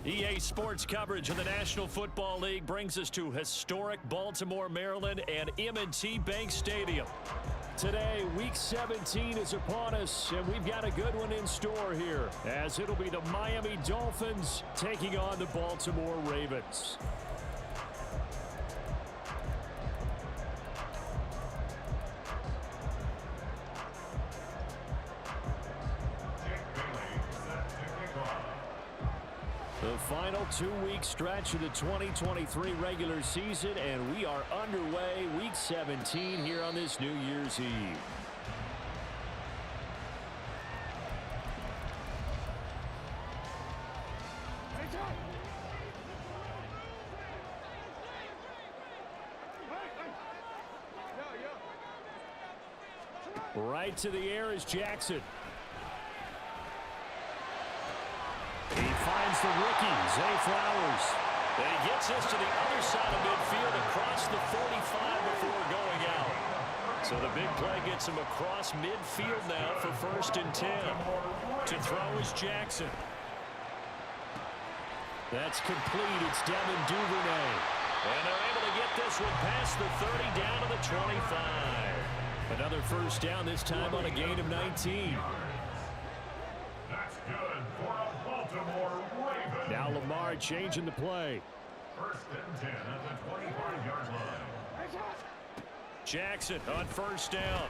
EA Sports coverage of the National Football League brings us to historic Baltimore, Maryland, and M&T Bank Stadium. Today, Week 17 is upon us, and we've got a good one in store here, as it'll be the Miami Dolphins taking on the Baltimore Ravens. The final two-week stretch of the 2023 regular season, and we are underway Week 17 here on this New Year's Eve. Right to the air is Jackson. Finds the rookie, Zay Flowers. And he gets this to the other side of midfield across the 45 before going out. So the big play gets him across midfield now for 1st and 10. To throw is Jackson. That's complete. It's Devin Duvernay. And they're able to get this one past the 30 down to the 25. Another first down, this time on a gain of 19. Now Lamar changing the play. 1st and 10 at the 25-yard line. Jackson on 1st down.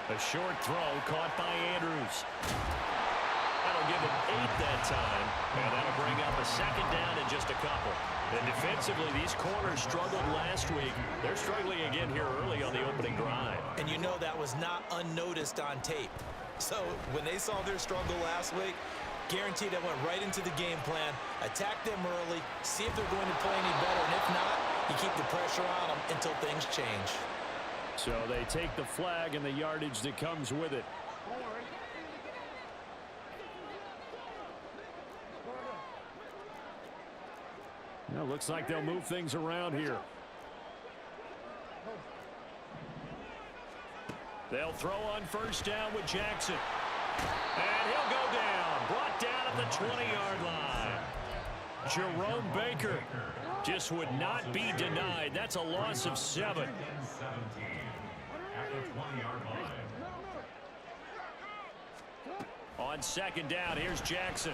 A short throw caught by Andrews. That'll give him 8 that time, and that'll bring up a 2nd down in just a couple. And defensively, these corners struggled last week. They're struggling again here early on the opening drive. And you know that was not unnoticed on tape. So when they saw their struggle last week, guaranteed that went right into the game plan. Attack them early, see if they're going to play any better, and if not, you keep the pressure on them until things change. So they take the flag and the yardage that comes with it. Now looks like they'll move things around here. They'll throw on 1st down with Jackson. And he'll go down. Brought down at the 20-yard line. Jerome Baker just would not be denied. That's a loss of 7. On 2nd down, here's Jackson.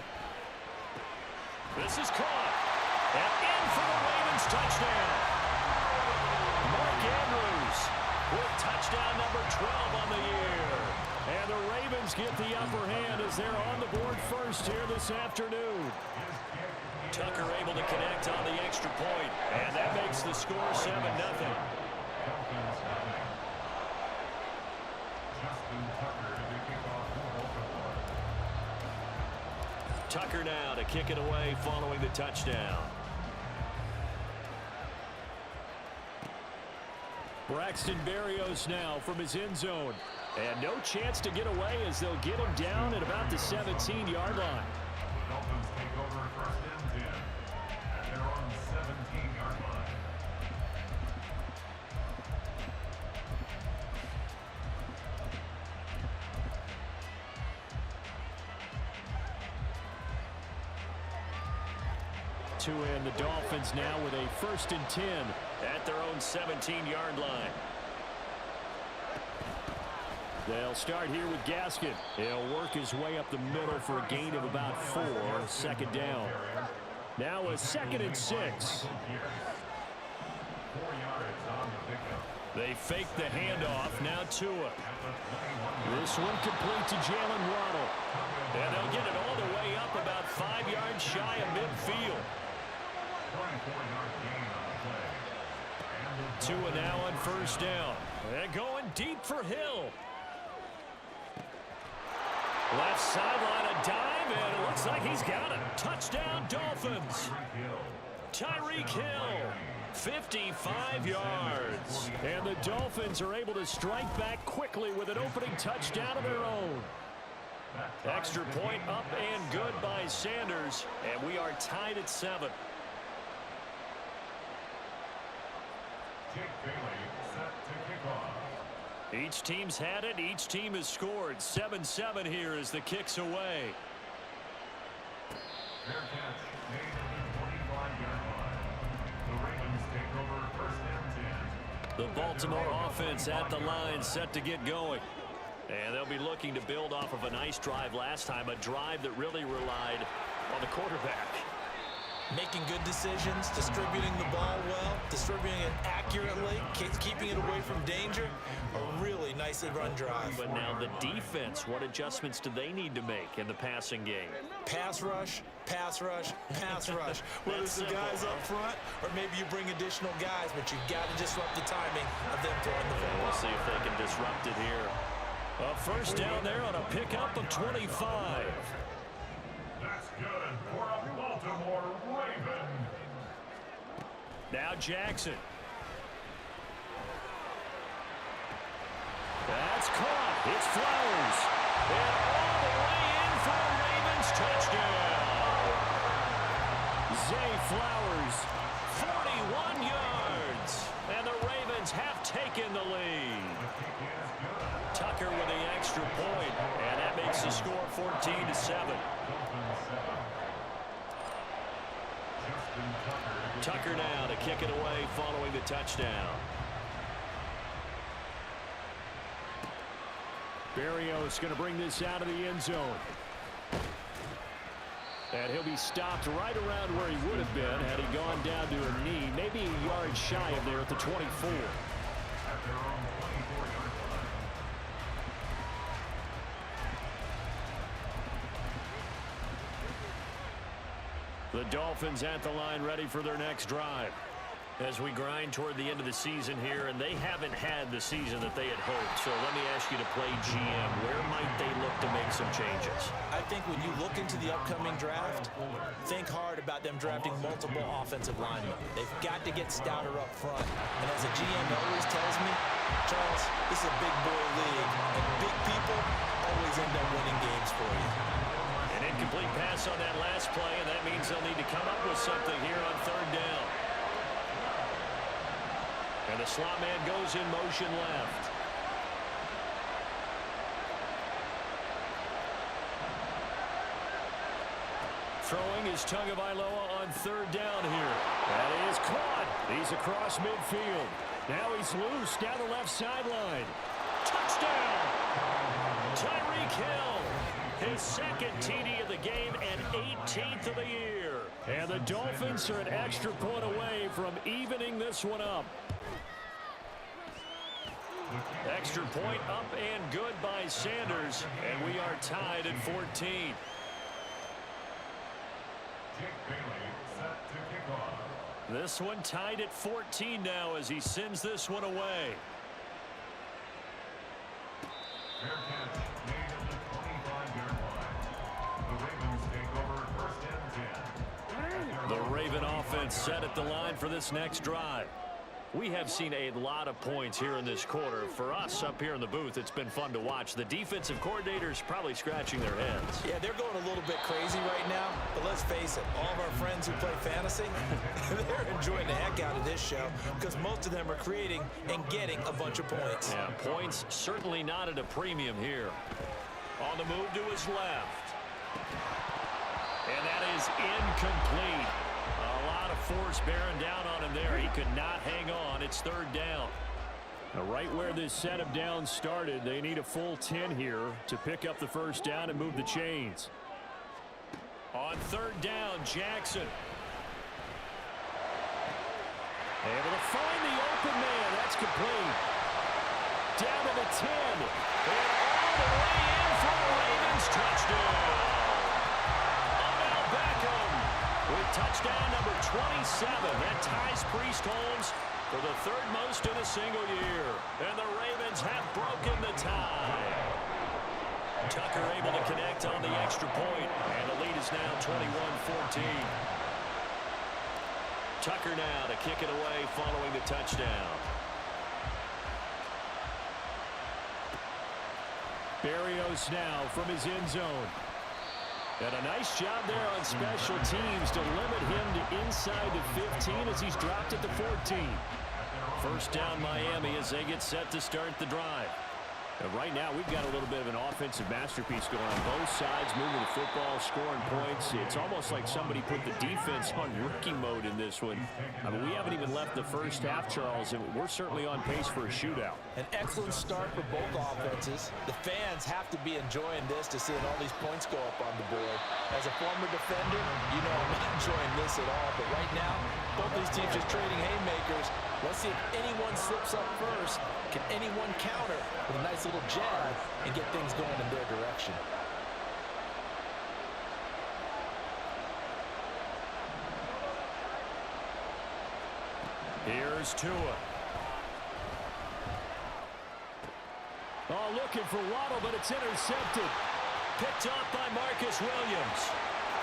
This is caught. And in for the Ravens touchdown. Mark Andrews with touchdown number 12 on the year. And the Ravens get the upper hand as they're on the board first here this afternoon. Tucker able to connect on the extra point, and that makes the score 7-0. Tucker now to kick it away following the touchdown. Braxton Berrios now from his end zone. And no chance to get away as they'll get him down at about the 17-yard line. Dolphins take over 1st and 10 at their own 17-yard line. To end the Dolphins now with a 1st and 10 at their own 17-yard line. They'll start here with Gaskin. He'll work his way up the middle for a gain of about 4. 2nd down. Now a 2nd and 6. They fake the handoff. Now Tua. This one complete to Jalen Waddle. And they'll get it all the way up about 5 yards shy of midfield. Tua now on 1st down. They're going deep for Hill. Left sideline, a dive, and it looks like he's got it. Touchdown, Dolphins. Tyreek Hill, 55 yards. And the Dolphins are able to strike back quickly with an opening touchdown of their own. Extra point up and good by Sanders, and we are tied at 7. Jake Bailey set to kick off. Each team's had it. Each team has scored. 7-7 here as the kick's away. Fair catch made at the 25-yard line. The Ravens take over first and 10. The Baltimore offense at the line, set to get going. And they'll be looking to build off of a nice drive last time, a drive that really relied on the quarterback. Making good decisions, distributing the ball well, distributing it accurately, keeping it away from danger. A really nicely run drive. But now the defense, what adjustments do they need to make in the passing game? Pass rush, pass rush, pass rush. Whether it's the guys up front or maybe you bring additional guys, but you've got to disrupt the timing of them throwing the football. We'll see if they can disrupt it here. A first down there on a pickup of 25. That's good for a Baltimore Raven. Now Jackson. That's caught. It's Flowers. And all the way in for a Ravens touchdown. Zay Flowers, 41 yards. And the Ravens have taken the lead. Tucker with the extra point, and that makes the score 14-7. Tucker now to kick it away following the touchdown. Berrios going to bring this out of the end zone. And he'll be stopped right around where he would have been had he gone down to a knee, maybe a yard shy of there at the 24. At their own 24-yard line. The Dolphins at the line, ready for their next drive. As we grind toward the end of the season here, and they haven't had the season that they had hoped. So let me ask you to play GM. Where might they look to make some changes? I think when you look into the upcoming draft, think hard about them drafting multiple offensive linemen. They've got to get stouter up front. And as a GM always tells me, Charles, this is a big boy league, and big people always end up winning games for you. An incomplete pass on that last play, and that means they'll need to come up with something here on third down. And the slot man goes in motion left. Throwing is Tagovailoa on third down here. That is caught. He's across midfield. Now he's loose down the left sideline. Touchdown! Tyreek Hill. His second TD of the game and 18th of the year. And the Dolphins are an extra point away from evening this one up. Extra point up and good by Sanders. And we are tied at 14. Jake Bailey set to kick off. This one tied at 14 now as he sends this one away. Fair catch made at the 25-yard line. The Ravens take over first and 10. The Raven offense set at the line for this next drive. We have seen a lot of points here in this quarter. For us up here in the booth, it's been fun to watch. The defensive coordinators probably scratching their heads. Yeah, they're going a little bit crazy right now, but let's face it, all of our friends who play fantasy, they're enjoying the heck out of this show because most of them are creating and getting a bunch of points. Yeah, points certainly not at a premium here. On the move to his left. And that is incomplete. A lot of force bearing down on him there. He could not hang on. It's third down. Now, right where this set of downs started, they need a full 10 here to pick up the first down and move the chains. On third down, Jackson. Able to find the open man. That's complete. Down to the 10. And all the way in for a Ravens touchdown. With touchdown number 27, that ties Priest Holmes for the third most in a single year. And the Ravens have broken the tie. Tucker able to connect on the extra point, and the lead is now 21-14. Tucker now to kick it away following the touchdown. Berrios now from his end zone. And a nice job there on special teams to limit him to inside the 15 as he's dropped at the 14. First down Miami as they get set to start the drive. And right now, we've got a little bit of an offensive masterpiece going on both sides, moving the football, scoring points. It's almost like somebody put the defense on rookie mode in this one. I mean, we haven't even left the first half, Charles, and we're certainly on pace for a shootout. An excellent start for both offenses. The fans have to be enjoying this to seeing all these points go up on the board. As a former defender, you know I'm not enjoying this at all. But right now, both these teams just trading haymakers. Let's see if anyone slips up first. Can anyone counter with a nice little jab and get things going in their direction? Here's Tua. Oh, looking for Waddle, but it's intercepted. Picked up by Marcus Williams.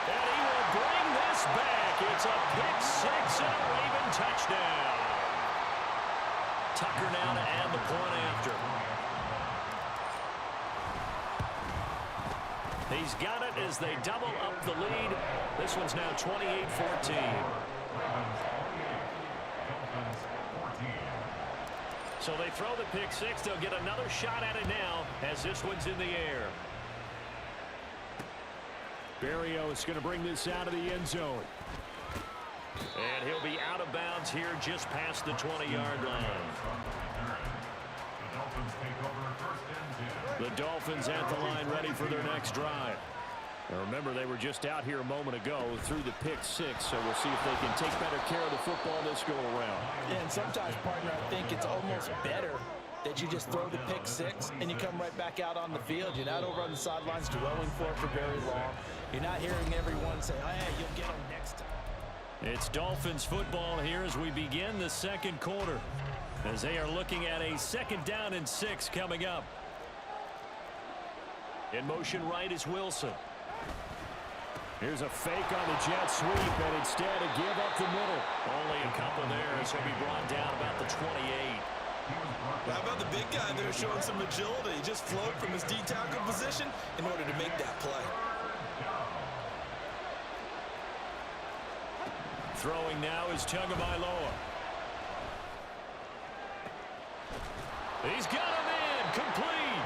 And he will bring this back. It's a pick six and a Raven touchdown. Tucker now to add the point after. He's got it as they double up the lead. This one's now 28-14. So they throw the pick six. They'll get another shot at it now as this one's in the air. Berrios going to bring this out of the end zone. And he'll be out of bounds here just past the 20-yard line. The Dolphins at the line ready for their next drive. Now remember, they were just out here a moment ago through the pick six, so we'll see if they can take better care of the football this go around. Yeah, and sometimes, partner, I think it's almost better that you just throw the pick six and you come right back out on the field. You're not over on the sidelines dwelling for it for very long. You're not hearing everyone say, hey, you'll get them next time. It's Dolphins football here as we begin the second quarter, as they are looking at a 2nd down and 6 coming up. In motion right is Wilson. Here's a fake on the jet sweep, and instead a give up the middle. Only a couple there as he'll be brought down about the 28. How about the big guy there showing some agility? He just float from his D-tackle position in order to make that play. Throwing now is Tagovailoa. He's got him in, complete.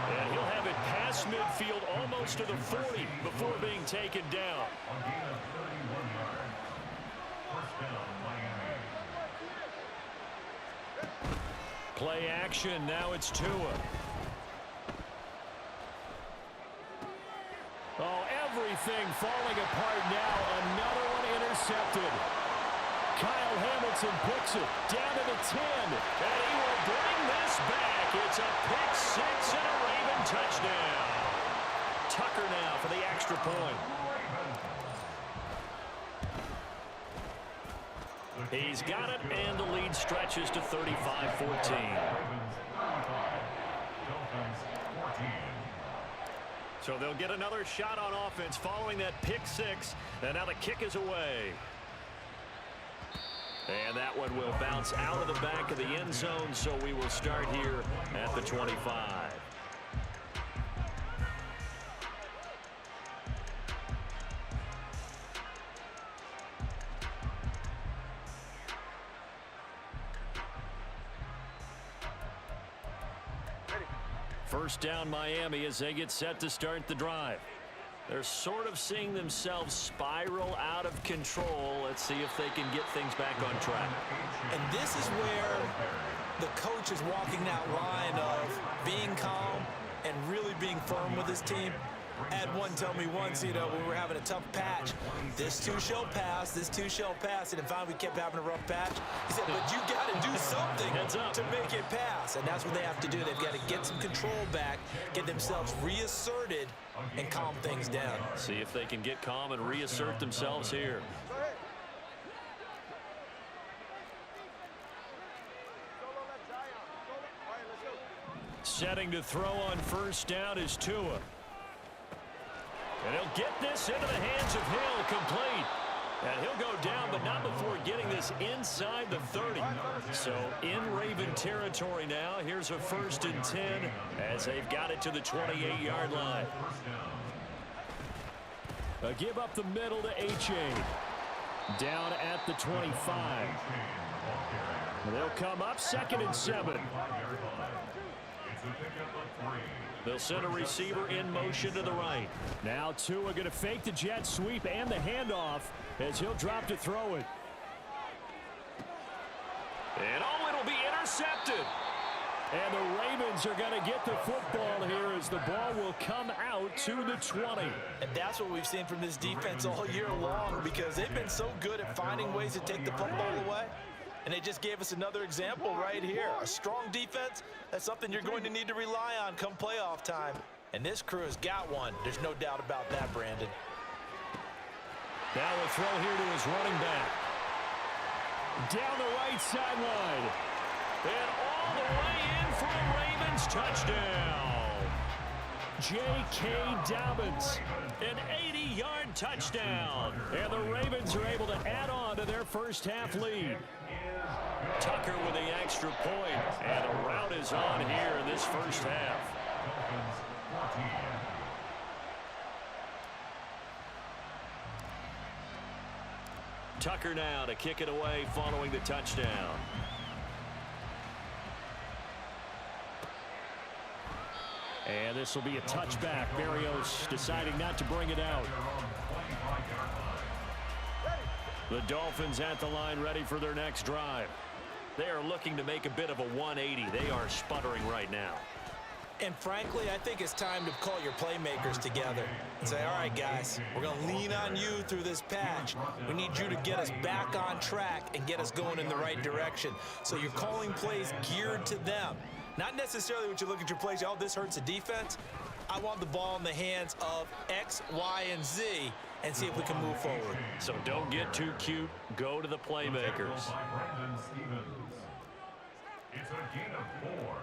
And he'll have it past midfield almost to the 40 before being taken down. Play action, now it's Tua. Oh, everything falling apart now. Another one intercepted. Kyle Hamilton picks it down to the 10. And he will bring this back. It's a pick six and a Raven touchdown. Tucker now for the extra point. He's got it, and the lead stretches to 35-14. So they'll get another shot on offense following that pick six, and now the kick is away. And that one will bounce out of the back of the end zone, so we will start here at the 25. First down Miami as they get set to start the drive. They're sort of seeing themselves spiral out of control. Let's see if they can get things back on track. And this is where the coach is walking that line of being calm and really being firm with his team. I had one tell me once, you know, when we were having a tough patch, this too shall pass, this too shall pass. And in fact, we kept having a rough patch. He said, but you got to do something to make it pass. And that's what they have to do. They've got to get some control back, get themselves reasserted, and calm things down. See if they can get calm and reassert themselves here. Setting to throw on first down is Tua. And he'll get this into the hands of Hill, complete. And he'll go down, but not before getting this inside the 30. So in Raven territory now. Here's a 1st and 10 as they've got it to the 28-yard line. A give up the middle to H.A. Down at the 25. They'll come up 2nd and 7. to pick up a 3. They'll send a receiver in motion to the right. Now Tua going to fake the jet sweep and the handoff as he'll drop to throw it. And it'll be intercepted. And the Ravens are going to get the football here as the ball will come out to the 20. And that's what we've seen from this defense all year long, because they've been so good at finding ways to take the football away. And they just gave us another example right here. A strong defense, that's something you're going to need to rely on come playoff time. And this crew has got one. There's no doubt about that, Brandon. Now a throw here to his running back. Down the right sideline. And all the way in for a Ravens touchdown. J.K. Dobbins, an 80-yard touchdown. And the Ravens are able to add on to their first half lead. Tucker with the extra point. And a rout is on here in this first half. Dolphins 14. Tucker now to kick it away following the touchdown. And this will be a touchback. Berrios deciding not to bring it out. The Dolphins at the line ready for their next drive. They are looking to make a bit of a 180. They are sputtering right now. And frankly, I think it's time to call your playmakers together and say, all right, guys, we're going to lean on you through this patch. We need you to get us back on track and get us going in the right direction. So you're calling plays geared to them. Not necessarily what you look at your plays, oh, this hurts the defense. I want the ball in the hands of X, Y, and Z and see if we can move forward. So don't get too cute. Go to the playmakers. It's a gain of 4,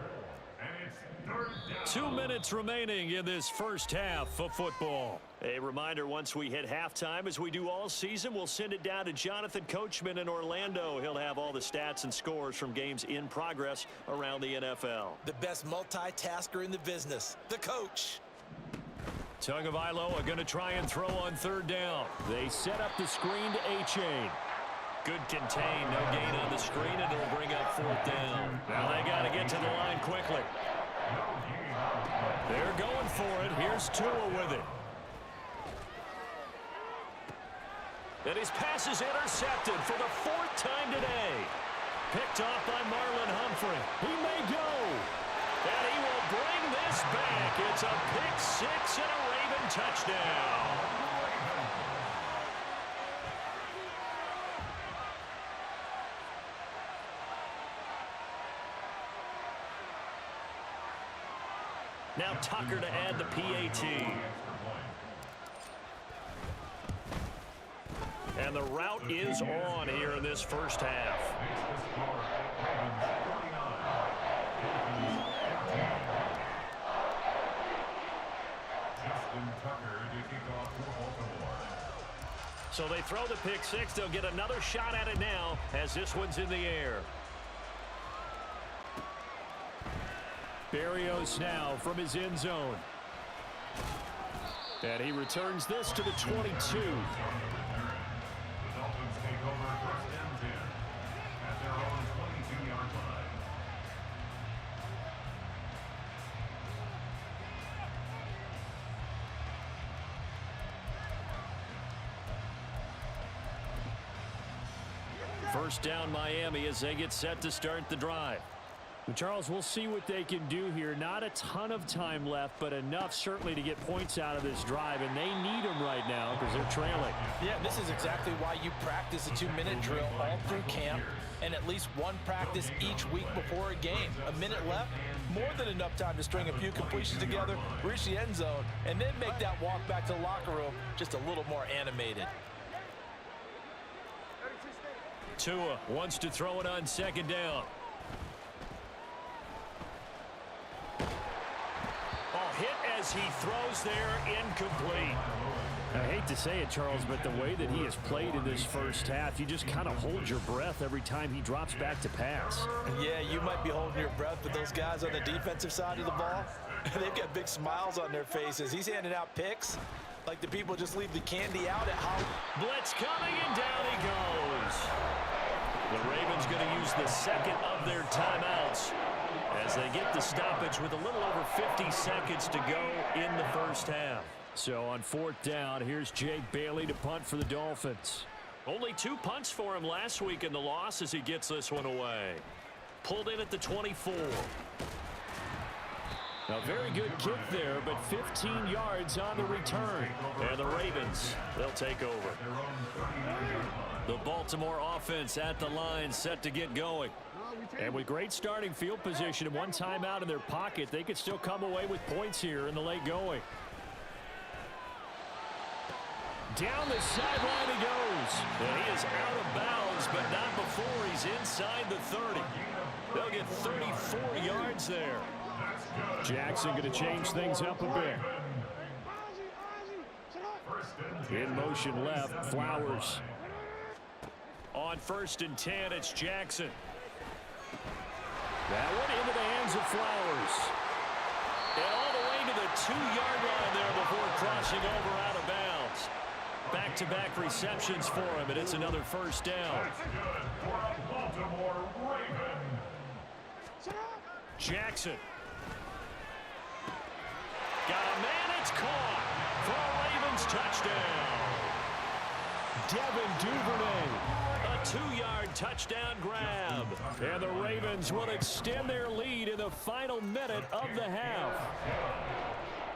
and it's 3rd down. 2 minutes remaining in this first half of football. A reminder, once we hit halftime, as we do all season, we'll send it down to Jonathan Coachman in Orlando. He'll have all the stats and scores from games in progress around the NFL. The best multitasker in the business, the coach. Tagovailoa going to try and throw on 3rd down. They set up the screen to A-Chain. Good contain, no gain on the screen, and it'll bring up 4th down. Now they got to get to the line quickly. They're going for it. Here's Tua with it. And his pass is intercepted for the 4th time today. Picked off by Marlon Humphrey. He may go. And he will bring this back. It's a pick 6 and a Raven touchdown. Now Tucker to add the PAT. And the route is on here in this first half. So they throw the pick 6. They'll get another shot at it now as this one's in the air. Berrios now from his end zone. And he returns this to the 22. The Dolphins take over 1st and 10 at their own 22-yard line. First down Miami as they get set to start the drive. Charles, we'll see what they can do here. Not a ton of time left, but enough certainly to get points out of this drive, and they need them right now because they're trailing. Yeah, this is exactly why you practice a 2-minute drill all through camp and at least one practice each week before a game. A minute left, more than enough time to string a few completions together, reach the end zone, and then make that walk back to the locker room just a little more animated. Tua wants to throw it on 2nd down. Hit as he throws there, incomplete. I hate to say it, Charles, but the way that he has played in this first half, you just kind of hold your breath every time he drops back to pass. Yeah, you might be holding your breath, but those guys on the defensive side of the ball, they've got big smiles on their faces. He's handing out picks like the people just leave the candy out at home. Blitz coming, and down he goes. The Ravens going to use the 2nd of their timeouts. as they get the stoppage with a little over 50 seconds to go in the first half. So on fourth down, here's Jake Bailey to punt for the Dolphins. Only 2 punts for him last week in the loss as he gets this one away. Pulled in at the 24. A very good kick there, but 15 yards on the return. And the Ravens, they'll take over. The Baltimore offense at the line, set to get going. And with great starting field position and one timeout in their pocket, they could still come away with points here in the late going. Down the sideline he goes. And he is out of bounds, but not before he's inside the 30. They'll get 34 yards there. Jackson going to change things up a bit. In motion left, Flowers. On 1st and 10, it's Jackson. That one into the hands of Flowers. And all the way to the 2-yard line there before crossing over out of bounds. Back-to-back receptions for him, and it's another first down. Jackson. Got a man, it's caught for a Ravens touchdown. Devin Duvernay, a 2-yard touchdown grab. And the Ravens will extend their lead in the final minute of the half.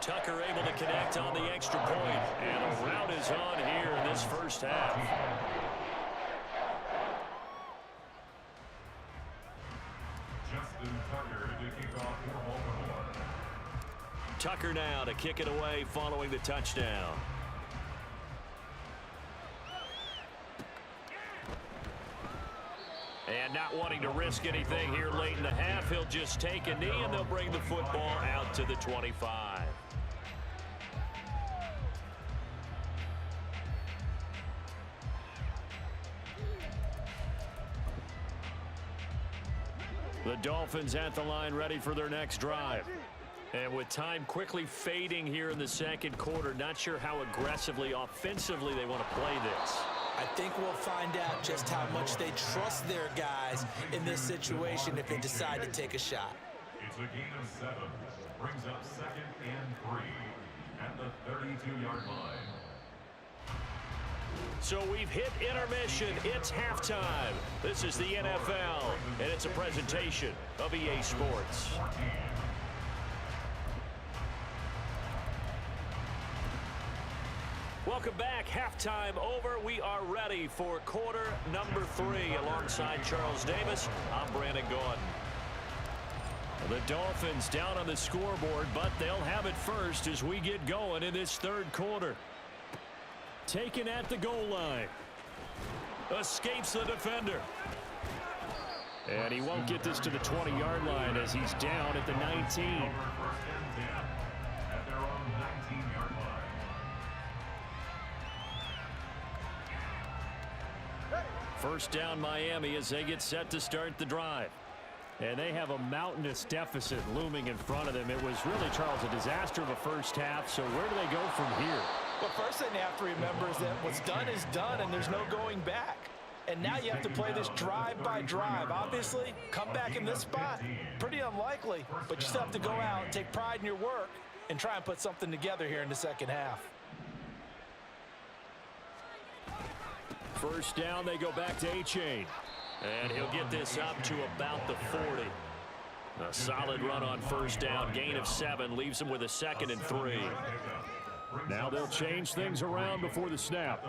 Tucker able to connect on the extra point, and a rout is on here in this first half. Tucker now to kick it away following the touchdown. And not wanting to risk anything here late in the half, he'll just take a knee and they'll bring the football out to the 25. The Dolphins at the line ready for their next drive. And with time quickly fading here in the second quarter, not sure how aggressively, offensively they want to play this. I think we'll find out just how much they trust their guys in this situation if they decide to take a shot. It's a gain of 7. Brings up 2nd and 3 at the 32-yard line. So we've hit intermission. It's halftime. This is the NFL, and it's a presentation of EA Sports. Welcome back. Halftime over. We are ready for quarter number 3. Alongside Charles Davis, I'm Brandon Gordon. The Dolphins down on the scoreboard, but they'll have it first as we get going in this third quarter. Taken at the goal line. Escapes the defender. And he won't get this to the 20-yard line as he's down at the 19. First down Miami as they get set to start the drive. And they have a mountainous deficit looming in front of them. It was really, Charles, a disaster of a first half. So where do they go from here? Well, first thing they have to remember is that what's done is done and there's no going back. And now you have to play this drive by drive. Obviously, come back in this spot, pretty unlikely. But you still have to go out and take pride in your work and try and put something together here in the second half. First down, they go back to A-Chain. And he'll get this up to about the 40. A solid run on first down. Gain of 7 leaves him with a 2nd and 3. Now they'll change things around before the snap.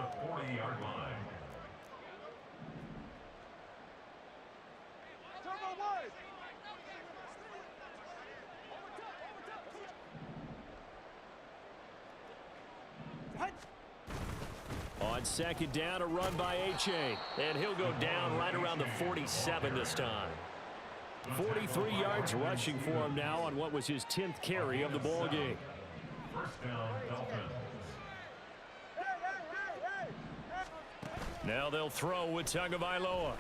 On second down, a run by A-Chain. And he'll go down right around the 47 this time. 43 yards rushing for him now on what was his 10th carry of the ball game. First down, Dolphins. Now they'll throw with Tagovailoa.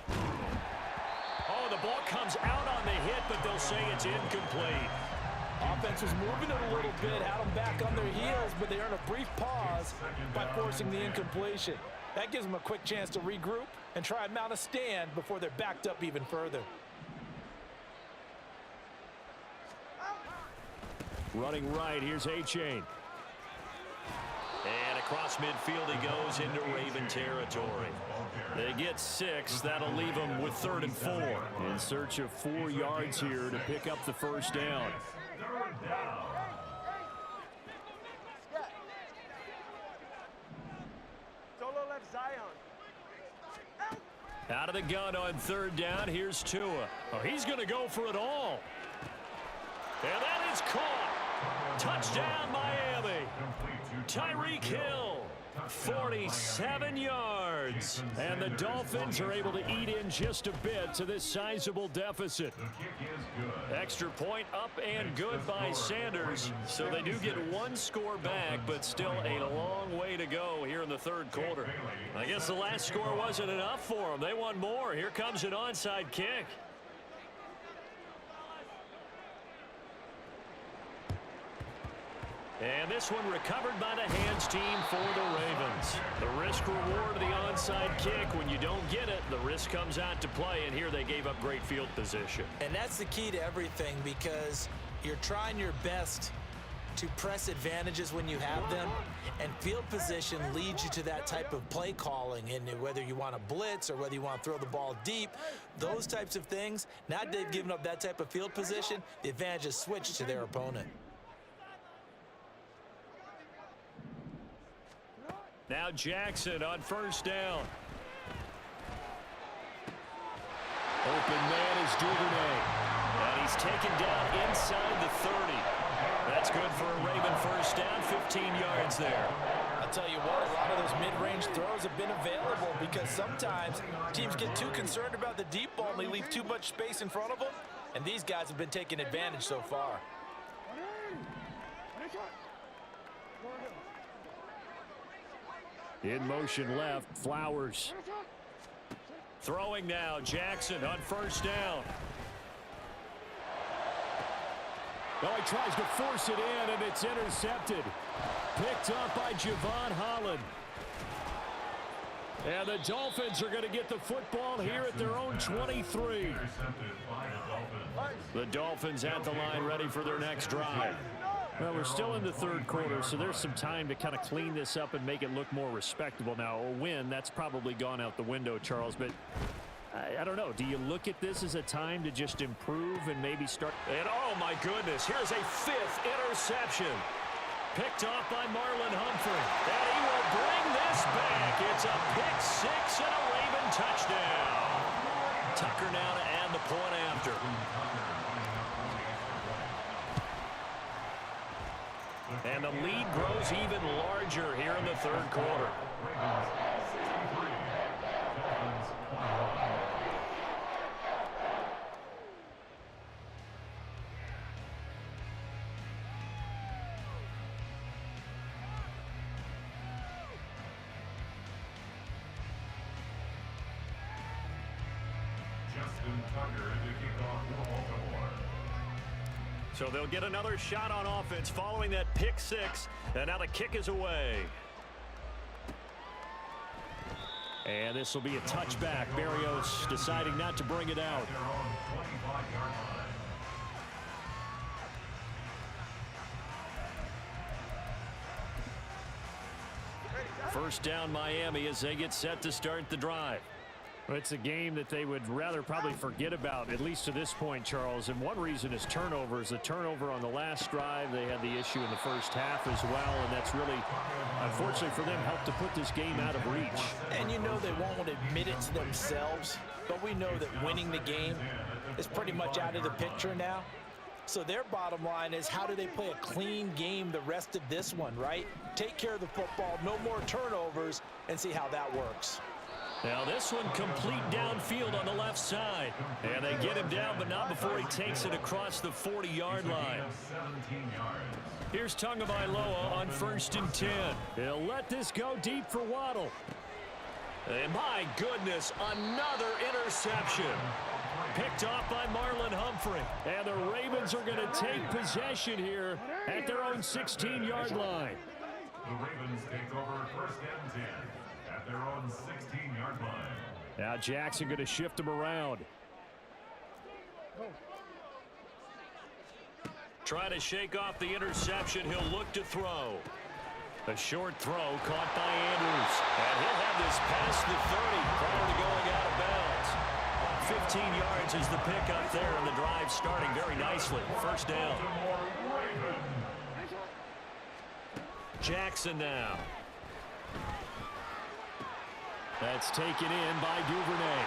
Oh, the ball comes out on the hit, but they'll say it's incomplete. Offense was moving it a little bit, had them back on their heels, but they earned a brief pause by forcing the incompletion. That gives them a quick chance to regroup and try and mount a stand before they're backed up even further. Running right, here's A-Chain. And across midfield he goes into Raven territory. They get 6. That'll leave them with 3rd and 4. In search of 4 yards here to pick up the first down. Solo left Zion. Out of the gun on 3rd down. Here's Tua. Oh, he's going to go for it all. And that is caught. Touchdown, Miami. Tyreek Hill, 47 yards. And the Dolphins are able to eat in just a bit to this sizable deficit. Extra point up and good by Sanders. So they do get 1 score back, but still a long way to go here in the 3rd quarter. I guess the last score wasn't enough for them. They want more. Here comes an onside kick. And this one recovered by the hands team for the Ravens. The risk reward of the onside kick. When you don't get it, the risk comes out to play, and here they gave up great field position. And that's the key to everything, because you're trying your best to press advantages when you have them, and field position leads you to that type of play calling. And whether you want to blitz or whether you want to throw the ball deep, those types of things, now they've given up that type of field position, the advantage is switched to their opponent. Now Jackson on 1st down. Open man is Duvernay. And he's taken down inside the 30. That's good for a Raven first down, 15 yards there. I'll tell you what, a lot of those mid-range throws have been available because sometimes teams get too concerned about the deep ball and they leave too much space in front of them. And these guys have been taking advantage so far. In motion left, Flowers. Throwing now, Jackson on 1st down. Well, he tries to force it in, and it's intercepted. Picked up by Javon Holland. And the Dolphins are going to get the football here at their own 23. The Dolphins at the line ready for their next drive. Well, we're still in the 3rd quarter, so there's some time to kind of clean this up and make it look more respectable. Now, a win, that's probably gone out the window, Charles, but I don't know. Do you look at this as a time to just improve and maybe start? And, oh, my goodness, here's a 5th interception. Picked off by Marlon Humphrey. And he will bring this back. It's a pick 6 and a Raven touchdown. Tucker now to add the point after. And the lead grows even larger here in the 3rd quarter. So they'll get another shot on offense following that pick 6, and now the kick is away. And this will be a touchback. Berrios deciding not to bring it out. First down Miami as they get set to start the drive. It's a game that they would rather probably forget about, at least to this point, Charles. And one reason is turnovers. The turnover on the last drive, they had the issue in the first half as well, and that's really, unfortunately for them, helped to put this game out of reach. And you know they won't admit it to themselves, but we know that winning the game is pretty much out of the picture now. So their bottom line is, how do they play a clean game the rest of this one, right? Take care of the football, no more turnovers, and see how that works. Now this one complete downfield on the left side. And they get him down, but not before he takes it across the 40-yard line. Here's Tagovailoa on 1st and 10. He'll let this go deep for Waddle. And my goodness, another interception. Picked off by Marlon Humphrey. And the Ravens are going to take possession here at their own 16-yard line. The Ravens take over 1st and 10 at their own 16-yard line. Now Jackson going to shift him around. Trying to shake off the interception. He'll look to throw. A short throw caught by Andrews. And he'll have this past the 30 prior to going out of bounds. 15 yards is the pickup there, and the drive starting very nicely. First down. Jackson now. That's taken in by Duvernay.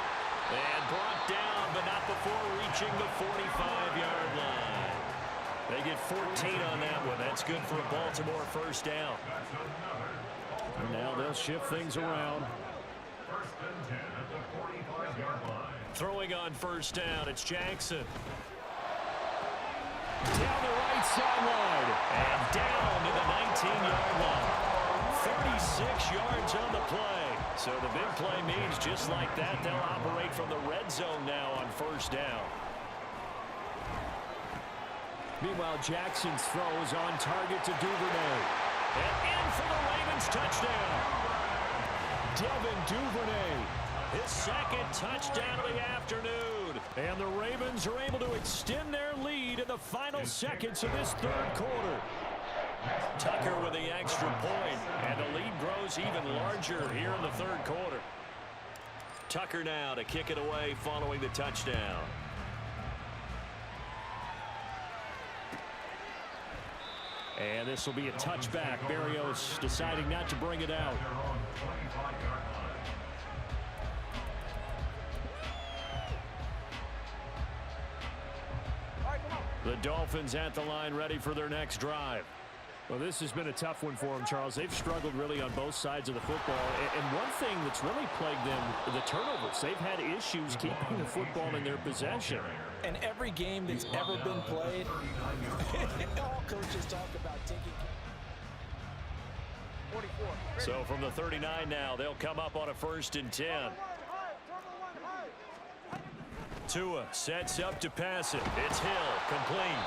And brought down, but not before reaching the 45-yard line. They get 14 on that one. That's good for a Baltimore first down. And now they'll shift things around. First and 10 at the 45-yard line. Throwing on first down, it's Jackson. Down the right sideline. And down to the 19-yard line. 36 yards on the play. So the big play means just like that, they'll operate from the red zone now on first down. Meanwhile, Jackson's throw is on target to Duvernay. And in for the Ravens touchdown. Devin Duvernay, his second touchdown of the afternoon. And the Ravens are able to extend their lead in the final seconds of this third quarter. Tucker with the extra point, and the lead grows even larger here in the third quarter. Tucker now to kick it away following the touchdown. And this will be a touchback. Berrios deciding not to bring it out. The Dolphins at the line ready for their next drive. Well, this has been a tough one for them, Charles. They've struggled really on both sides of the football. And one thing that's really plagued them, the turnovers. They've had issues keeping the football in their possession. And every game that's ever been played, all coaches talk about taking. 44. So from the 39 now, they'll come up on a first and 10. Tua sets up to pass it. It's Hill, complete.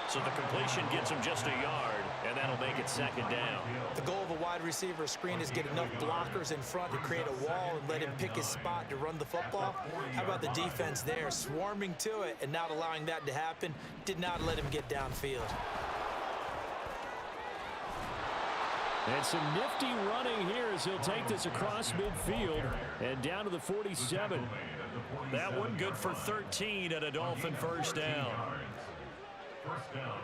So the completion gets him just a yard, and that'll make it second down. The goal of a wide receiver screen is get enough blockers in front to create a wall and let him pick his spot to run the football. How about the defense there, swarming to it and not allowing that to happen? Did not let him get downfield. And some nifty running here as he'll take this across midfield and down to the 47. That one good for 13 at a Dolphin first down. First down,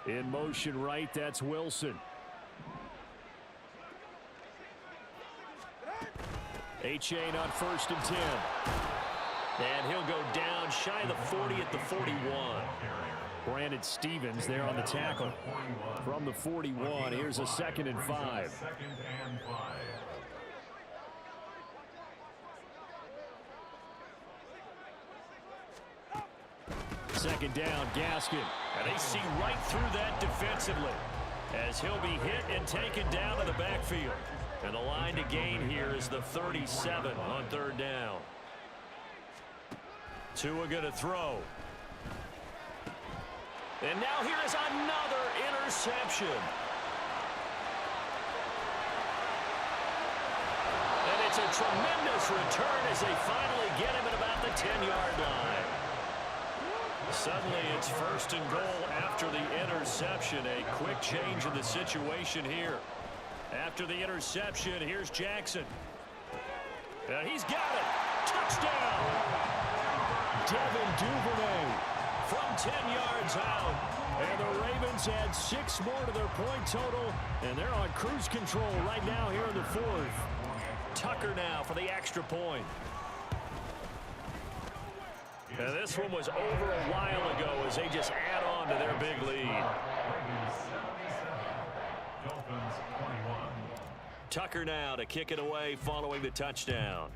Miami. In motion right, that's Wilson. H.A. on first and 10. And he'll go down shy of the 40 at the 41. Brandon Stevens there on the tackle. From the 41, here's a 2nd and 5. Second and 5. Second down, Gaskin. And they see right through that defensively as he'll be hit and taken down to the backfield. And the line to gain here is the 37 on third down. Tua going to throw. And now here is another interception. And it's a tremendous return as they finally get him at about the 10-yard line. Suddenly it's first and goal after the interception. A quick change in the situation here. After the interception, here's Jackson. And he's got it. Touchdown. Devin Duvernay from 10 yards out. And the Ravens add 6 more to their point total. And they're on cruise control right now here in the fourth. Tucker now for the extra point. And this one was over a while ago as they just add on to their big lead. Dolphins 21. Tucker now to kick it away following the touchdown.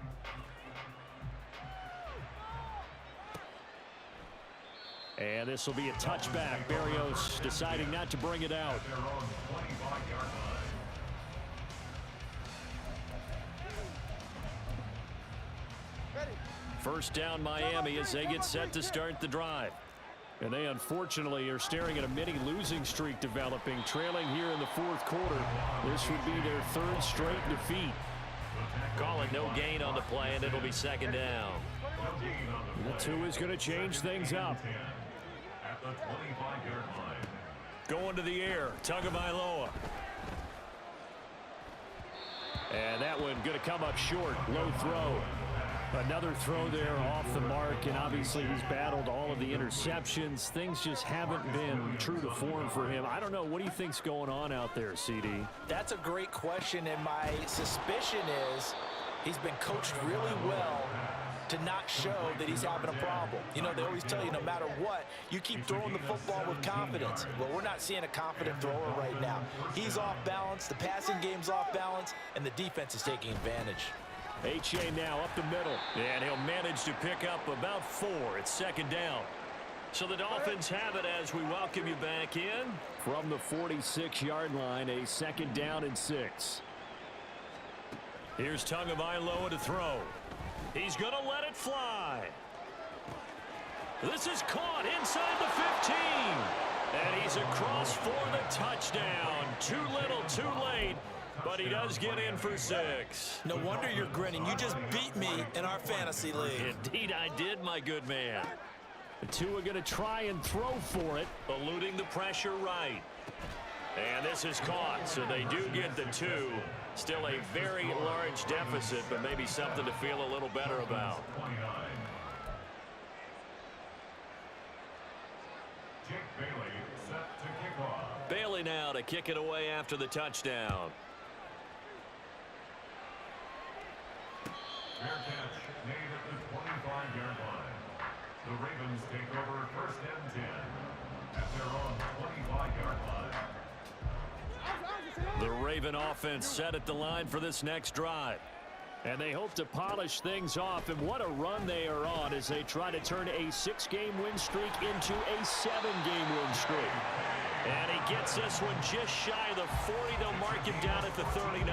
And this will be a touchback. Berrios deciding not to bring it out. Their own 25-yard line. First down Miami as they get set to start the drive. And they unfortunately are staring at a mini losing streak developing, trailing here in the fourth quarter. This would be their 3rd straight defeat. Calling No gain on the play, and it'll be second down. The Tua is going to change things up. At the 25-yard line. Going to the air, Tagovailoa. And that one going to come up short, low throw. Another throw there off the mark, and obviously he's battled all of the interceptions. Things just haven't been true to form for him. I don't know. What do you think's going on out there, CD? That's a great question, and my suspicion is he's been coached really well to not show that he's having a problem. You know, they always tell you no matter what, you keep throwing the football with confidence. Well, we're not seeing a confident thrower right now. He's off balance, the passing game's off balance, and the defense is taking advantage. H.A. now up the middle, and he'll manage to pick up about 4. It's second down. So the Dolphins have it as we welcome you back in. From the 46-yard line, a second down and 6. Here's Tagovailoa to throw. He's going to let it fly. This is caught inside the 15. And he's across for the touchdown. Too little, too late. But he does get in for 6. No wonder you're grinning. You just beat me in our fantasy league. Indeed I did, my good man. The two are going to try and throw for it, eluding the pressure right. And this is caught, so they do get the 2. Still a very large deficit, but maybe something to feel a little better about. Jake Bailey set to kick off. Bailey now to kick it away after the touchdown. Fair catch made at the 25-yard line. The Ravens take over first and 10 at their own 25-yard line. The Raven offense set at the line for this next drive. And they hope to polish things off, and what a run they are on as they try to turn a 6-game win streak into a 7-game win streak. And he gets this one just shy of the 40. They'll mark him down at the 39.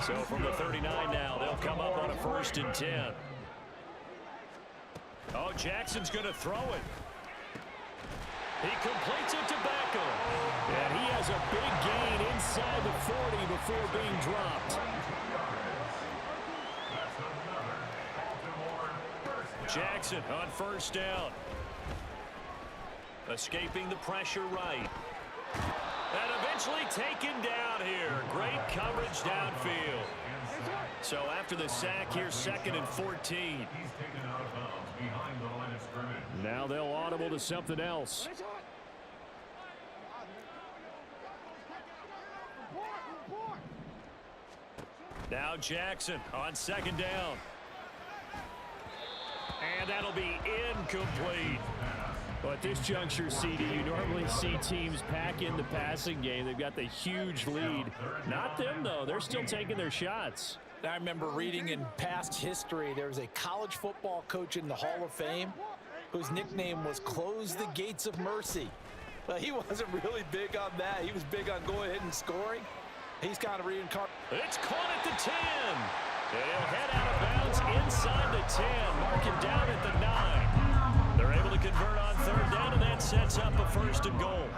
So from the 39 now, they'll come up on a 1st and 10. Oh, Jackson's going to throw it. He completes it to Beckham. And he has a big gain inside the 40 before being dropped. Jackson on 1st down. Escaping the pressure right. And eventually taken down here. Great coverage downfield. So after the sack, here's 2nd and 14. He's taken out of bounds behind the line of scrimmage. Now they'll audible to something else. Now Jackson on 2nd down. And that'll be incomplete. Well, at this juncture, CD, you normally see teams pack in the passing game. They've got the huge lead. Not them, though. They're still taking their shots. I remember reading in past history, there was a college football coach in the Hall of Fame whose nickname was Close the Gates of Mercy. But he wasn't really big on that. He was big on going ahead and scoring. He's kind of reincarnated. It's caught at the 10. And he'll head out of bounds inside the 10. Mark him down at the 9. They're able to convert on 3rd down, and that sets up a 1st and goal.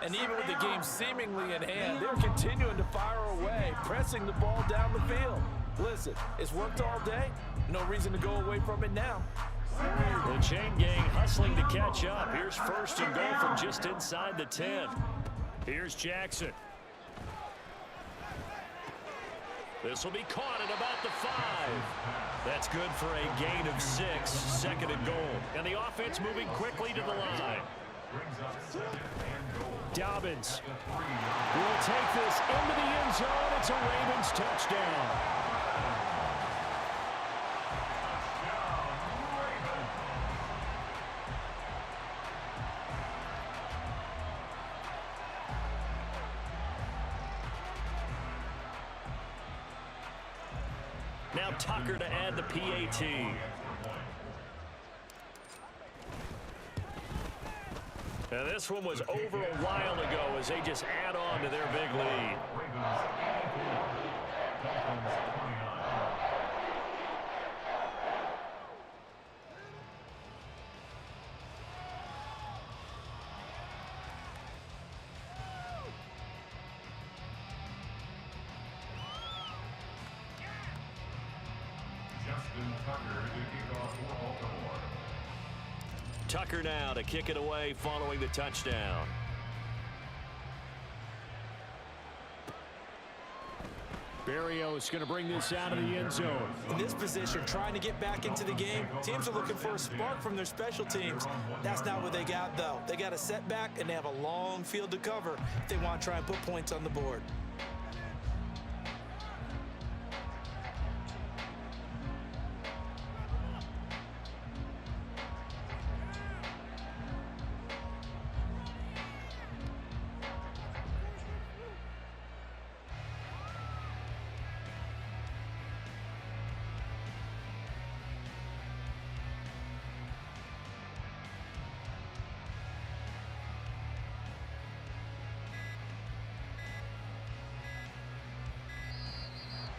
And even with the game seemingly in hand, they're continuing to fire away, pressing the ball down the field. Listen, it's worked all day. No reason to go away from it now. The chain gang hustling to catch up. Here's 1st and goal from just inside the 10. Here's Jackson. This will be caught at about the 5. That's good for a gain of 6, 2nd and goal. And the offense moving quickly to the line. Dobbins will take this into the end zone. It's a Ravens touchdown. Now Tucker to add the PAT. Now this one was over a while ago as they just add on to their big lead. Justin Tucker to kick off for Baltimore. Tucker now to kick it away following the touchdown. Berrios going to bring this out of the end zone. In this position, trying to get back into the game, teams are looking for a spark from their special teams. That's not what they got, though. They got a setback, and they have a long field to cover if they want to try and put points on the board.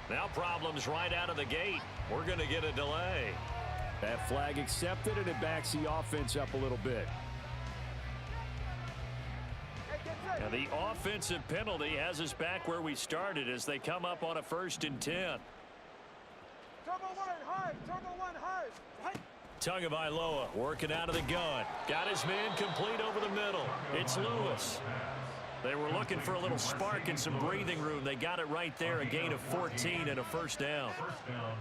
Now problems right out of the gate. We're going to get a delay. That flag accepted, and it backs the offense up a little bit. And the offensive penalty has us back where we started as they come up on a 1st and 10. Turbo one hard. Turbo one hard. Tagovailoa working out of the gun. Got his man complete over the middle. It's Lewis. They were looking for a little spark and some breathing room. They got it right there, a gain of 14 and a 1st down. First down